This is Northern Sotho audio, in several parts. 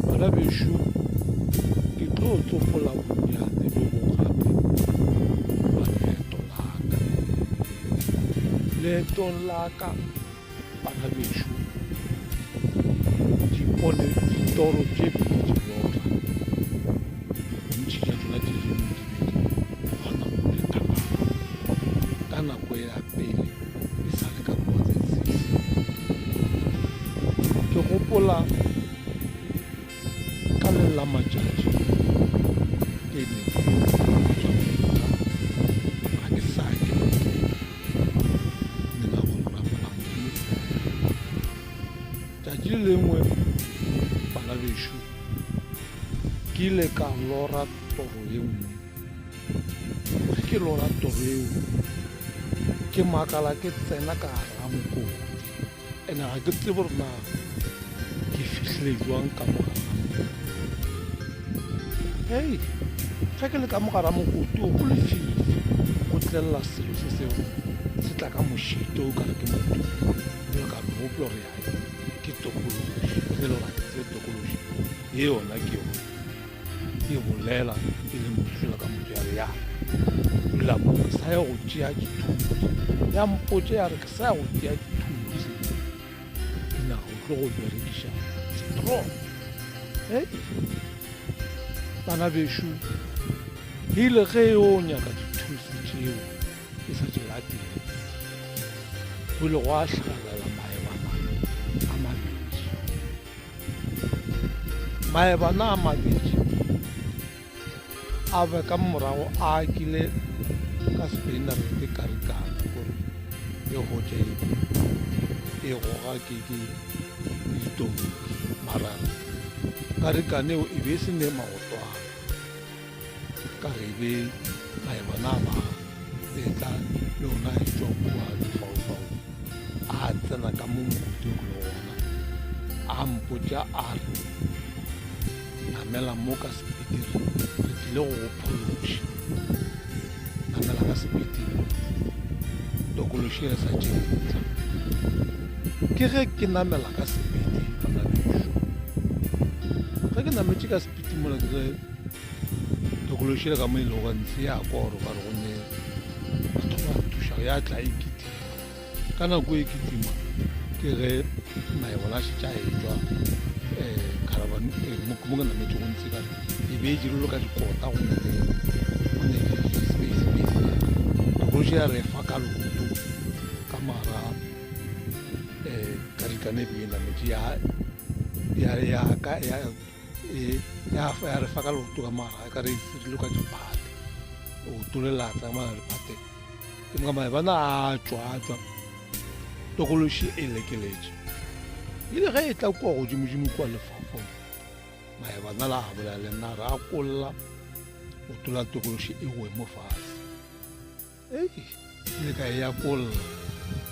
bana bešo ke tlo tsopola bonyane le go gape ba leetong la ka bana bešo dipone ditoro tše pedi di lora bontši tša tsona di gona go letagana ka nako e ya pele e sa le ka motsetsise ke gopola ka le la matšatši ke ne ga ke sa ke nna go rapela tšatši le lengwe bana bešo ke ile ka lora toro ye nngwe ge ke lora toro eo ke makala ke tsena ka gara mokoti ene ga ke tsebe gore na ke fihlile jwang ka mogara hei ge ke le ka mogara mokoti o go lefile go tlelela selo se seo se tla ka mošito o kare ke motu eo ka nope gore yae ke tokološi ge le gore ke tsebe tokološi ye yona ke yone e bolela e le mošola ka motu ya re ya dula mo ke sa ya go tšea dithuto ya mpotse ya re ke sa ya go tšea dithuto se na go tlo go berekiša strong hei bana bešo ile ge yo nyaka dithusi tšeo e sa tšela teng go ile go a tlhagalela maebana a mabedi maebana a mabedi a be ka morago a kile ka Spain ke karikana gore e gotse e goga ke ditonki mara karikane eo e be se ne maotwana ka re be maebana a ba letla leona e tswa kua lefaufau a tsena ka mo mokuteng le ona a mpotsa a re namela mo ka sepitiri re tlile go go phološi namela ka sepitiri tokološi re sa tšeetla ke ge ke namela ka sepiti bana bešo ge ke nametše ka sepiti mola ke ge tokološi le ka mo ile go ntse ya kwa gore ba re go ne batho ba thušago ya tla e kitima ka nako e kitima ke ge maebona šetša e tswa mo ke nametše go ntse kare e be e direlo ka dikota go ne space tokološi ya re fa ka loto ka mara karikane e be e nametše ya re fa ka loto ka mara ka re e serile ka diphate o tolelatsa ka mara diphate ke moka maebana a tswa tokološi e lekeletše ile ge e tla kua godimodimo kua lefaufau maebana la a bolela le nna re a kolla o tola tokološi e we mo fase ei ile ka e ya kolla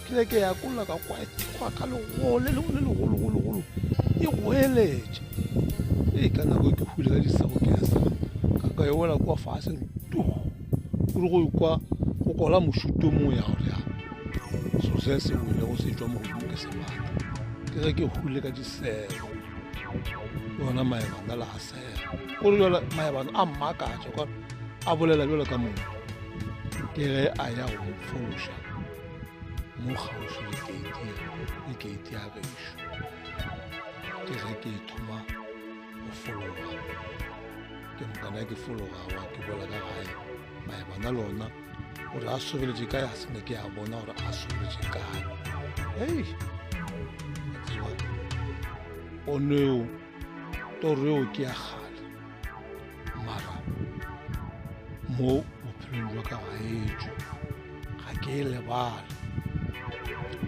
ke ke ya kolla ka kwa e thekgwa ka legologologolo e goeletša ei ka nako e ke hwile ka disago ke ya sa ka e wela kua fase to gore go ikwa go kola mošuto mongwe ya gore ya so se se wele go se tšwa mogodimo ke sebata ke ge ke hwile ka disego yona maebana la a sega gore jala maebana a mmakatša ka a bolela bjalo ka mongwe ke ge a ya go fološa mo kgauswi le keiti ya gešo ke ge ke thoma go fologa ke mokana ke fologawa ke bola ka gae maebana lona gore a sobeletše kae a sene ke a bona gore a sobeletše kae hei tseba oneo toro eo ke ya gale mara mo bophelong jwa ka gaetšo ga ke e lebale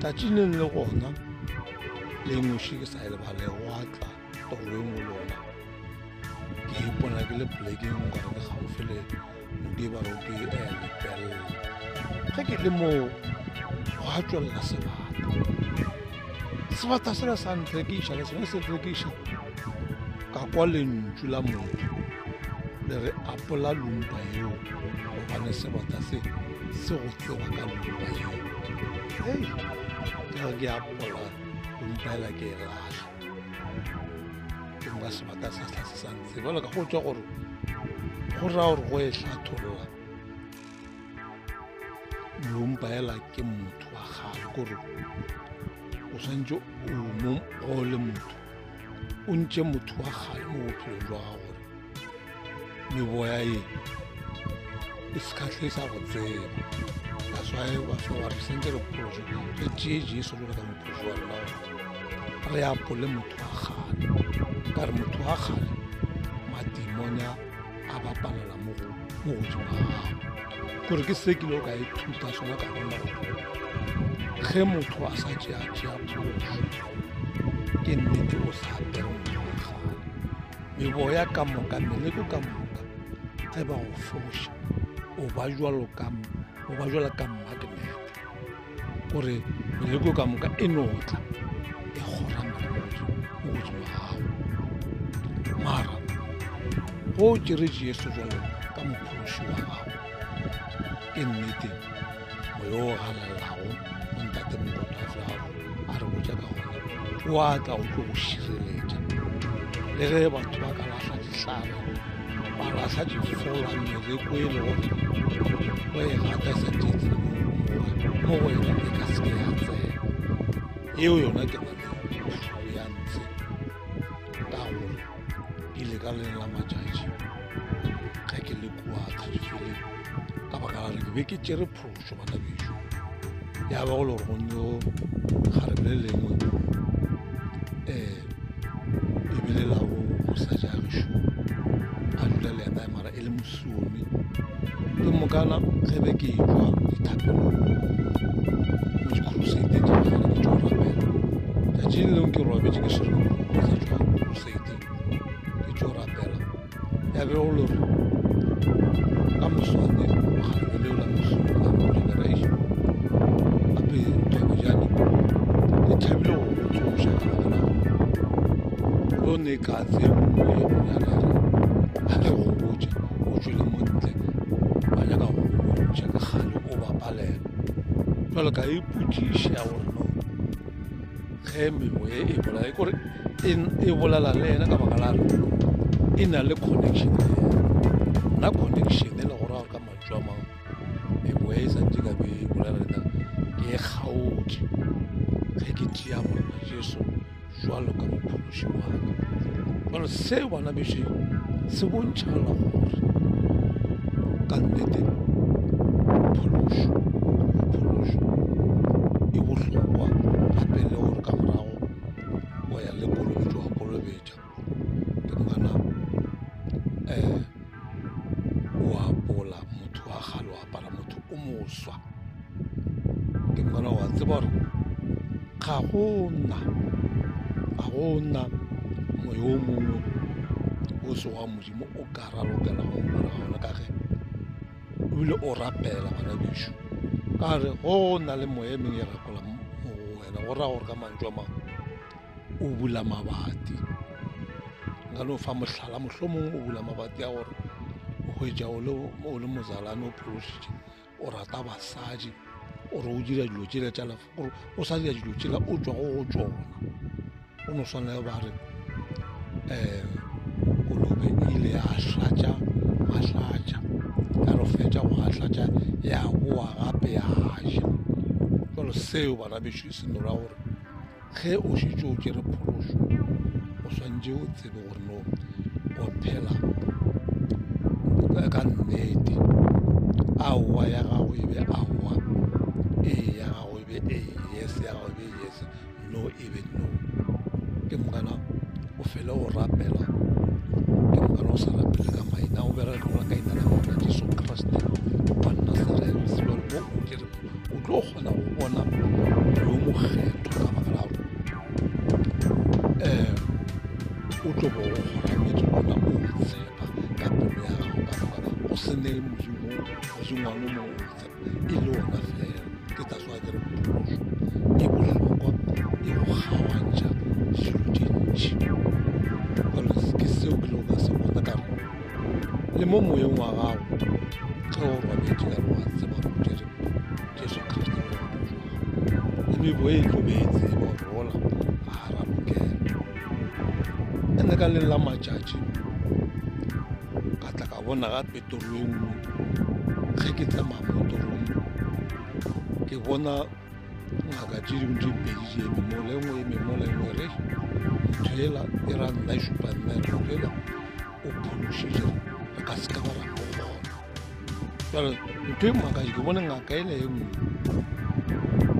tatšineng le gona le ngoši ke sa e lebale go atla toro e ngwe lona ke ipona ke le plekeng gore ke gaufi le modibaro ke lepelela ge ke le moo go a tswelela sebata sela sa ntrekiša le sone se rekiša ka kwa lentšu la motho le re apola lumpa eo gobane sebata se go tseba ka lumpa eo hei ke ge ke apola lumpa ela ke e latlha ka sebaka sa tlase sa ntse jalo ka go tswa gore go raya gore go e tlhatholola lompaela ke motho wa gale kore o swantse o le motho o ntse motho wa gale mo bophelong jwa ga gore meboya e se ka sa go tseba that's why ba fa wa re sentse re pholoso re tšee jesu le ka mopholoso wa rona re apole motho wa gale ka re motho wa gale madimonya a bapalela mo godimo ga gago kore ke se ke le o ka ithuta sona ka bona gore ge motho a sa tšea pholoso ke nnete o sa apere motho wa gale meboya ka moka meleko ka moka ge ba go foša o ba jwalo ka magnete gore meleko ka moka e notla e kgoramela mo godimo ga gago mara go tšere jesu jalo ka mophološi wa gago ke nnete moyo o galelago o ntate mokoto a gago a re botsa ka gona wa tla o tlo go šireletša le ge batho ba ka lahla dihlare ba lahla difola mereko e le gore o e gata e sa tšetse mo go ena e ka seke ya tsena eo yona ke na le pholo ya ntse ka gore ile ka leng la matšatši ge ke le kua thadifele ka baka la re ke be ke tšere phološo bana bešo ya ba go le gore gonne o kgarebe le lengwe ebile la go mosadi a gešo a dula le ena mara e le mosuomi ke mokana ge be ke jwa dithapelong mo dikrusete ke tšo rapela tšatši le lengwe ke robetse ke sere ke tšwa krusete ke tšo rapela ya be go le gore ka moswane kgarebe leo la mosuomi la generation gape tobejane ke thabile go tsoša ka gona go ne ka tse mongwe yo monyalere ga ke go botse o tswele mo ntle ba nyaka go botsa ka gale o bapalela jalo ka ipotšiša gore no ge meboye e bolaya kore e bolela le ena ka baka la re e na le connection le ena na connection e le gore gore ka mantswe a mangwe meboye e santse ka be e bolela lena ke e kgaotše ge ke tšea morena jesu jwalo ka mophološi wa ka jalo seo bana beše se bontšhagala gore ka nnete phološo e bohlokwa gape le gore ka morago o ya le kolobetšo wa kolobetša ke ngwana o apola motho wa gale o apara motho o moswa ke ngwana wa tseba gore ga gona moyo o mongwe o se wa modimo o ka ralokela go mpona ga ona ka ge ebile o rapela bana bešo ka re go na le moya e mengwe e rakola mo go wena go raya gore ka mantswe a mangwe o bula mabati nka no fa mohlala mohlomongwe o bula mabati a gore o hwetša o le mozalane o phološitše o rata basadi gore o dira dilo tšela tša lefa gore o sa dira dilo tšela o tswa go tsona o no swanele ba re kolobe ile ya hlatša mahlatša ka re fetša go ahlatša ya boa gape ya ja jalo seo bana bešo se no raya gore ge o šetše o tšere phološo o swantše o tsebe gore no o phela ka nnete aowa ya gago e be aowa ee ya gago e be ee yes ya gago e be yes no e be no ke mokana o fele o rapela ke mokana o sa rapele ka maina o berekola ka ina la mona jesu kriste wa nazareth sebjalo mo o kere o tlo kgona go bona yo mokgetho ka baka la gore o tlo bo go gorametse bona o tshepa ka pelo ya gago ka baka o se ne mozingwane mo o tshepa e le ona fela ke taswa kere phološo e bohlokwa e go kgaogantšha dilo tše ntši ke seo ke le ka se bona ka re le mo moyeng wa gago ge o robetse ka re wa tseba gore jesu kriste le mophološi wa gago le mebo e tlo be e tseba gore gola ga ralokela ene le ka leng la matšatši ka tla ka bona gape toro e nngwe ge ke tsamaya mo torong ke bona ngaka tše dingwe tše pedi tše eme mo le nngwe eme mo le nngwe re motho ela e ra nna e šupa nna re motho ela o phološitše re ka se ka ba ra mogona jale ntho e makae ke bone ngaka ele e nngwe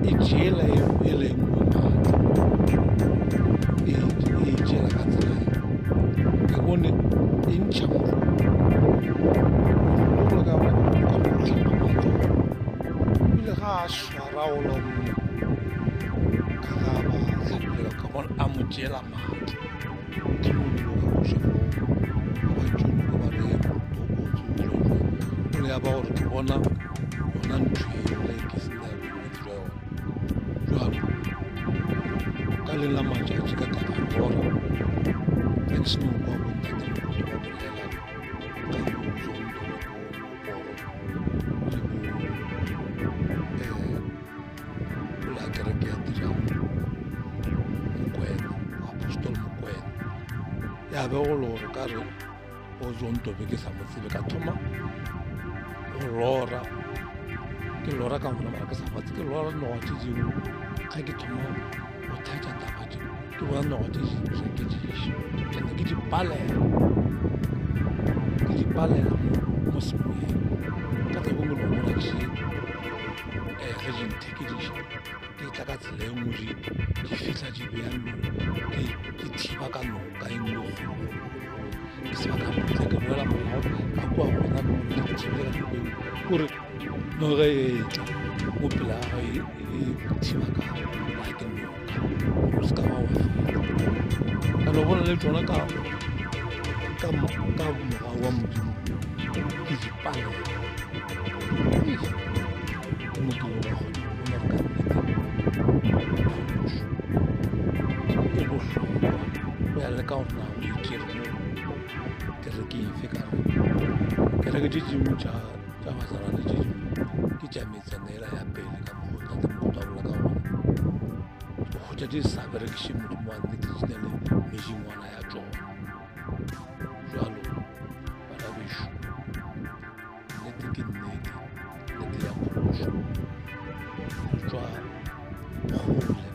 e tšeela ele e nngwe maatla e tšeela ka tsela ke bone e ntšha morolo ka motlhapa matlo ebile ga a swara o la mongwe ka ga ba tlhapelela ka bona a mo tšeela maatla ke modilo ka bošego ba tšono ka ba re o le ya ba gore ke bona yona ntho ele ke sena bonnete jwa yona jalo ka leng la matšatši ka takalora ge ke seno kwa bontatemokgoto ba bolela ka bozondoporo le bo la kereke ya dirang Mokwena apostol Mokwena ya be go le gore ka re bozontobe ke sa mo tsebe ka thoma go lora ke lora ka gona mara ke sa batse ke lora noga tše dingwe ga ke thoma go thetša taba tše ke bona noga tše dingwe ke diše ande ke dipalela mo semoyeng ka tla bongwe no bona ke ge dinthekediše ke tla ka tsela e nngwe di fitlha di beya ke thiba ka noka e nngwe kgolo ke sebaka motse ke boela morao ka kua gona nole ke thibela dibeng kore no ge e tla mo pela gage e thiba ka la ke noka o se ka ba wa fela ka no bona le tsona ka morao wa modimo ke dipalela ke modimo wa gona bona re ka nnete e bohlokwa go ya le ka gore na o ikere mo kereke efe ka kereke tše dingwe tša bazarane tše dingwe ke tša metsanela ya pele ka mogotatemokgoto a bola ka gona go kgotša di sa berekiše modimo wa nnete di na le mešingwana ya tšona jalo bana bešo nnete ke nnete nnete ya phološo tšwa kgole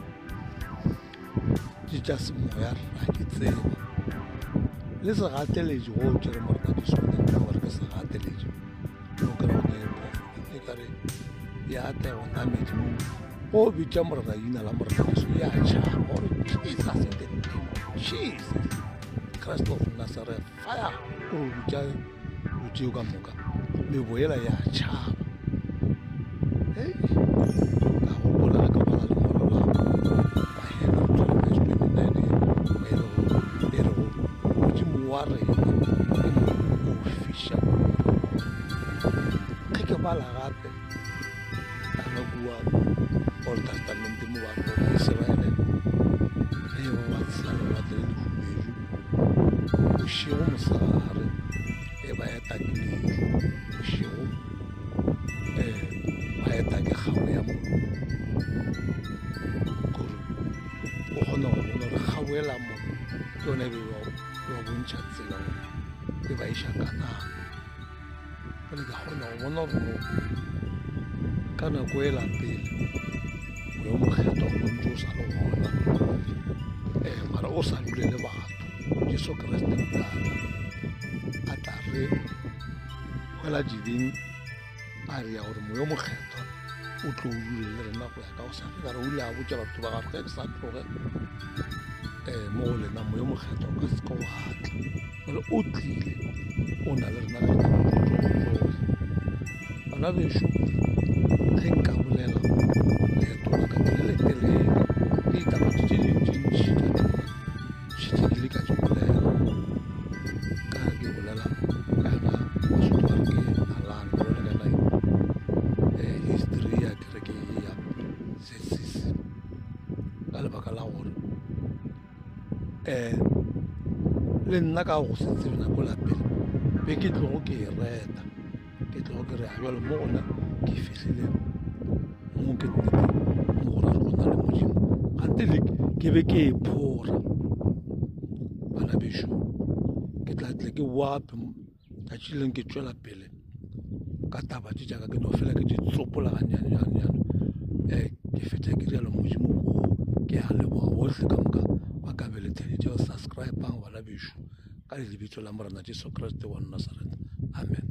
di tša semoya rra ke tseba le se gateletše go tšere morekadišone gore ke se gateletše o kry gone e kare ya ate go namedi mo go bitša morekadina la morekadišo ya tšhaba gore jesus in the name of jesus christ of nazareth fire gore o bitša botšeo ka moka meboela ya tšhaba ka gopola ka bala lengwalo la bahena wa rena o fiša ge ke bala gape ka nakua old testament mo batho ba Israele ge ba tshela lewatle le lehubedu bošego mosegare e ba eta ke ledu bošego ba eta ke kgao ya mo gore o kgona go bona gore kgaoela mo ke yone be ba bontšha tsela e ba iša ka nako gone ke kgona go bona gore ka nako e lapele o yo mokgetho go ntse o sa le gona mara o sa dule le batho jesu kreste motata a tla re goela dibeng a re ya gore moyo mokgetho o tlo o dule le rena go ya ka o sa fekare o ile a botša batho ba gare ge ke sa tloge mo go lena moyo mokgetho o ka se ka o atla gore o tlile o na le rena ga ena bana bešo ge nka bolela leeto la ka ke le letelele ke ditabatso tše dintšintši tša tona šetse ke le ka tse bolela ka ke bolela ka yona basotho ba re ke alane bolela ka yona history ya kereke ya ZCC ka lebaka la gore le nna ka go se tsebe nako lapele be ke tlogo ke e reta ke tlogo ke re a bjalo mo gona ke fihlile mo ke nnete mo gona re gona le modimo gante le ke be ke e phora bana bešo ke tla tle ke wape ka tšileng ke tšwela pele ka taba tše jaaka ke no fela ke di tsopola gannyane ke fetša ke rialo modimo koo ke a leboga bohle ka moka ba ka beletšeditšeo subscribang bana bešo ka lebitso la morena Jesu Kriste wa Nazareth. Amen.